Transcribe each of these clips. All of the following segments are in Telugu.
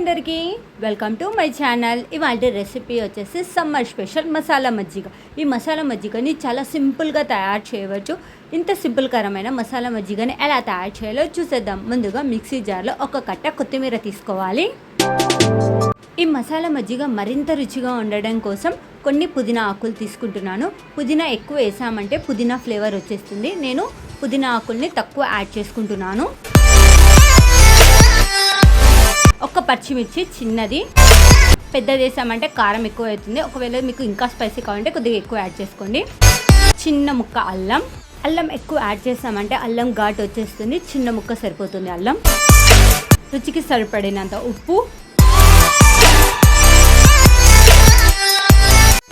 అందరికీ వెల్కమ్ టు మై ఛానల్. ఇవాళ రెసిపీ వచ్చేసి సమ్మర్ స్పెషల్ మసాలా మజ్జిగ. ఈ మసాలా మజ్జిగని చాలా సింపుల్గా తయారు చేయవచ్చు. ఇంత సింపుల్కరమైన మసాలా మజ్జిగని ఎలా తయారు చేయాలో చూసేద్దాం. ముందుగా మిక్సీ జార్లో ఒక కట్ట కొత్తిమీర తీసుకోవాలి. ఈ మసాలా మజ్జిగ మరింత రుచిగా ఉండడం కోసం కొన్ని పుదీనా ఆకులు తీసుకుంటున్నాను. పుదీనా ఎక్కువ వేసామంటే పుదీనా ఫ్లేవర్ వచ్చేస్తుంది. నేను పుదీనా ఆకుల్ని తక్కువ యాడ్ చేసుకుంటున్నాను. ఒక పచ్చిమిర్చి చిన్నది, పెద్దది వేసామంటే కారం ఎక్కువ అవుతుంది. ఒకవేళ మీకు ఇంకా స్పైసీ కావాలంటే కొద్దిగా ఎక్కువ యాడ్ చేసుకోండి. చిన్న ముక్క అల్లం ఎక్కువ యాడ్ చేసామంటే అల్లం ఘాటు వచ్చేస్తుంది. చిన్న ముక్క సరిపోతుంది అల్లం. రుచికి సరిపడినంత ఉప్పు.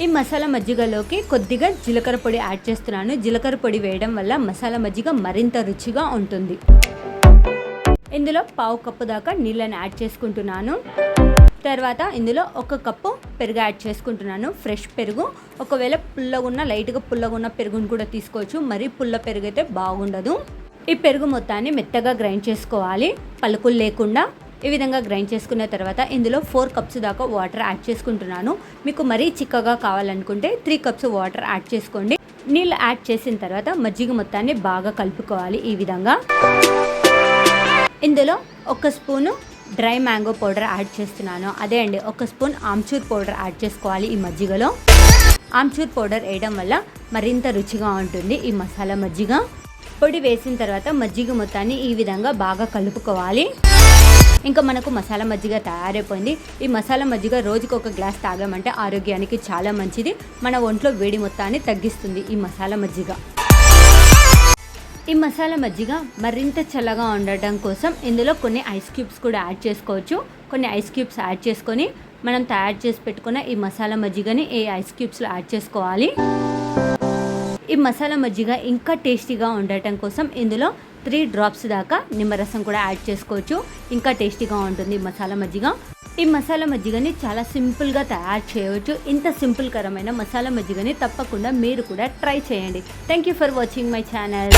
ఈ మసాలా మజ్జిగలోకి కొద్దిగా జీలకర్ర పొడి యాడ్ చేస్తున్నాను. జీలకర్ర పొడి వేయడం వల్ల మసాలా మజ్జిగ మరింత రుచిగా ఉంటుంది. ఇందులో పావు కప్పు దాకా నీళ్ళని యాడ్ చేసుకుంటున్నాను. తర్వాత ఇందులో ఒక కప్పు పెరుగు యాడ్ చేసుకుంటున్నాను. ఫ్రెష్ పెరుగు. ఒకవేళ లైట్గా పుల్లగా ఉన్న పెరుగును కూడా తీసుకోవచ్చు. మరి పుల్ల పెరుగు అయితే బాగుండదు. ఈ పెరుగు మొత్తాన్ని మెత్తగా గ్రైండ్ చేసుకోవాలి, పలుకులు లేకుండా. ఈ విధంగా గ్రైండ్ చేసుకున్న తర్వాత ఇందులో 4 కప్స్ దాకా వాటర్ యాడ్ చేసుకుంటున్నాను. మీకు మరీ చిక్కగా కావాలనుకుంటే 3 కప్స్ వాటర్ యాడ్ చేసుకోండి. నీళ్ళు యాడ్ చేసిన తర్వాత మజ్జిగ మొత్తాన్ని బాగా కలుపుకోవాలి. ఈ విధంగా ఇందులో 1 spoon dry mango powder add చేస్తున్నాను. అదే అండి, 1 స్పూన్ ఆమ్చూర్ పౌడర్ యాడ్ చేసుకోవాలి ఈ మజ్జిగలో. ఆమ్చూర్ పౌడర్ వేయడం వల్ల మరింత రుచిగా ఉంటుంది ఈ మసాలా మజ్జిగ. పొడి వేసిన తర్వాత మజ్జిగ మొత్తాన్ని ఈ విధంగా బాగా కలుపుకోవాలి. ఇంకా మనకు మసాలా మజ్జిగ తయారైపోయింది. ఈ మసాలా మజ్జిగ రోజుకు 1 గ్లాస్ తాగామంటే ఆరోగ్యానికి చాలా మంచిది. మన ఒంట్లో వేడి మొత్తాన్ని తగ్గిస్తుంది ఈ మసాలా మజ్జిగ. ఈ మసాలా మజ్జిగ మరింత చల్లగా ఉండటం కోసం ఇందులో కొన్ని ఐస్ క్యూబ్స్ కూడా యాడ్ చేసుకోవచ్చు. కొన్ని ఐస్ క్యూబ్స్ యాడ్ చేసుకొని మనం తయారు చేసి పెట్టుకున్న ఈ మసాలా మజ్జిగని ఈ ఐస్ క్యూబ్స్లో యాడ్ చేసుకోవాలి. ఈ మసాలా మజ్జిగ ఇంకా టేస్టీగా ఉండటం కోసం ఇందులో 3 డ్రాప్స్ దాకా నిమ్మరసం కూడా యాడ్ చేసుకోవచ్చు. ఇంకా టేస్టీగా ఉంటుంది ఈ మసాలా మజ్జిగ. ఈ మసాలా మజ్జిగని చాలా సింపుల్గా తయారు చేయవచ్చు. ఇంత సింపుల్కరమైన మసాలా మజ్జిగని తప్పకుండా మీరు కూడా ట్రై చేయండి. Thank you for watching my channel.